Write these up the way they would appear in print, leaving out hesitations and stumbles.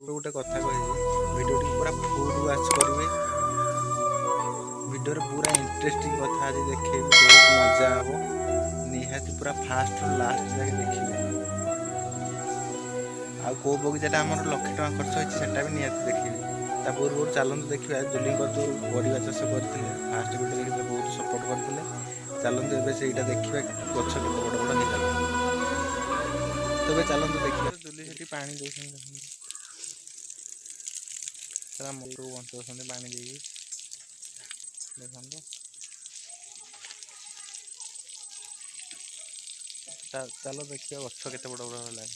गोटे कथा कह भिडियो पूरा फुल वाच करेंगे। भिडियो पूरा इंटरेस्टिंग कथा आज देखे बहुत मजा हम निहाती पूरा फास्ट लास्ट जाके देखिए। आउ कौ बगीचा आम 1,00,000 टଙ୍କା खर्च होती है भी निहाती देखिए। पूर्व चलते देखा जुली जो परिवा चाष करते फास्ट भिडियो देखते बहुत सपोर्ट करते। चलते एवं से देखा गच के बड़ बड़ होगा तेज चलते देखिए। जुली से पा दे मुझे बचाऊँ पा दे देखो चलो देखिए गछ के बड़ बड़ है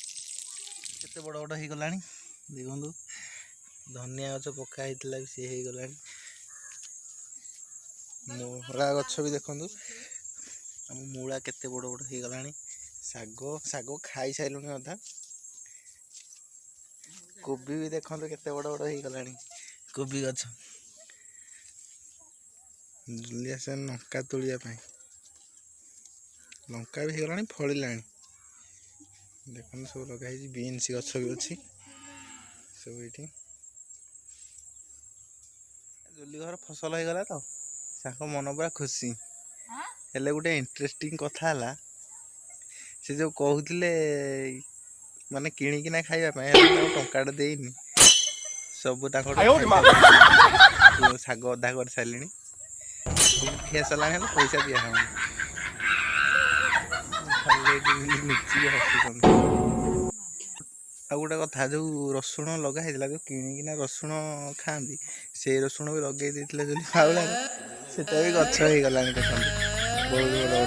के बड़ बड़ हो गला देखु धनिया गच पकाई सी हो गला मूला गच भी देखु आम मूला केते बड़ बड़ हो गला साग साग खाई सारे अधा कोबी भी देखो केते बड़ बड़ हो गला कोबी गच जुलिया से लंका तोलिया लंका भी होगा फलिला देखो सब लगे बीन्स गछ भी अच्छी सब ये जुली घर फसल हो गला तो मन पूरा खुशी हेले गोटे इंटरेस्टिंग कथा है से जो कहते माने किणिकिना खाइबा टंकाटे देनी सब साग अधा कर सारे खिया सारा पैसा दिया आ गोटे कथा जो रसुण लगा जो किणिकिना रसुण खाती से रसुण भी लगे जो खाऊला से भी गछ हो गला बहुत बड़ा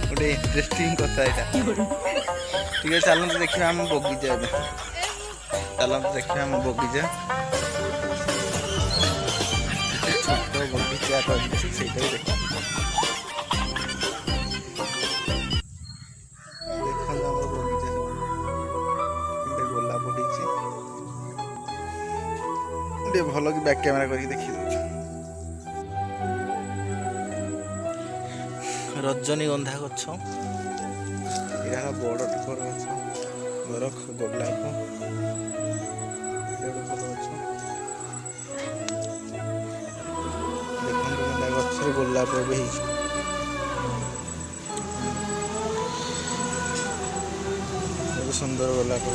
गोटे इंटरेस्टिंग कथा यहाँ ठीक है। चलते देखिए आम बगीचा चलते देखिए आम बगीचा छोट बगीचा कर भल कि बैक कैमेरा करके देखी रजनीगंधा गछ यहाँ बड़ टकर गछ बरख गोलाप देखते गच गोलाप भी सुंदर गोलाप हो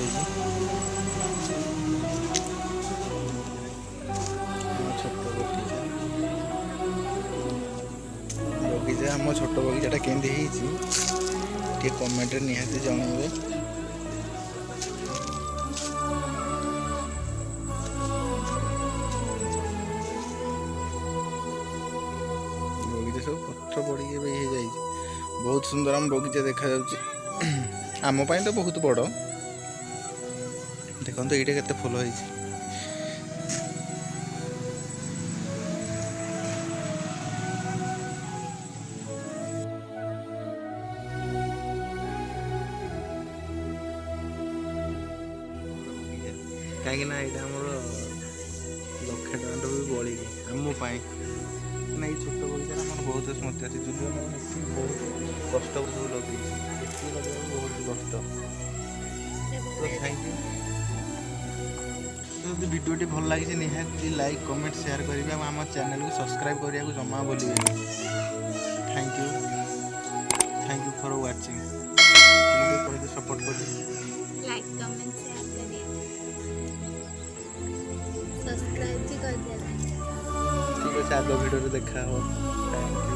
बगीचा आम छोट बगीचा केमती कमेंट निहाती जनइबे। बगीचा सब पत्र पड़ी बहुत सुंदर आम बगीचा देखा आम तो बहुत बड़ देखो ये केते फूल हो कहीं यहाँ 1,00,000 टଙ୍କା भी बड़ी आम ना ये छोट बगीचा बहुत स्मृति अच्छी जुलिया बहुत कष्ट सब लगे बहुत कष्ट तो थैंक यू। तो भिडियो भल लगी निहाती लाइक कमेंट शेयर करेंगे आम चैनल को सब्सक्राइब करने को जमा बोलिए। Thank you for watching support कर लाइक कमेंट शेयर करिए सब्सक्राइब भी कर देना। ठीक है आगे वीडियो देखा हो। Thank you.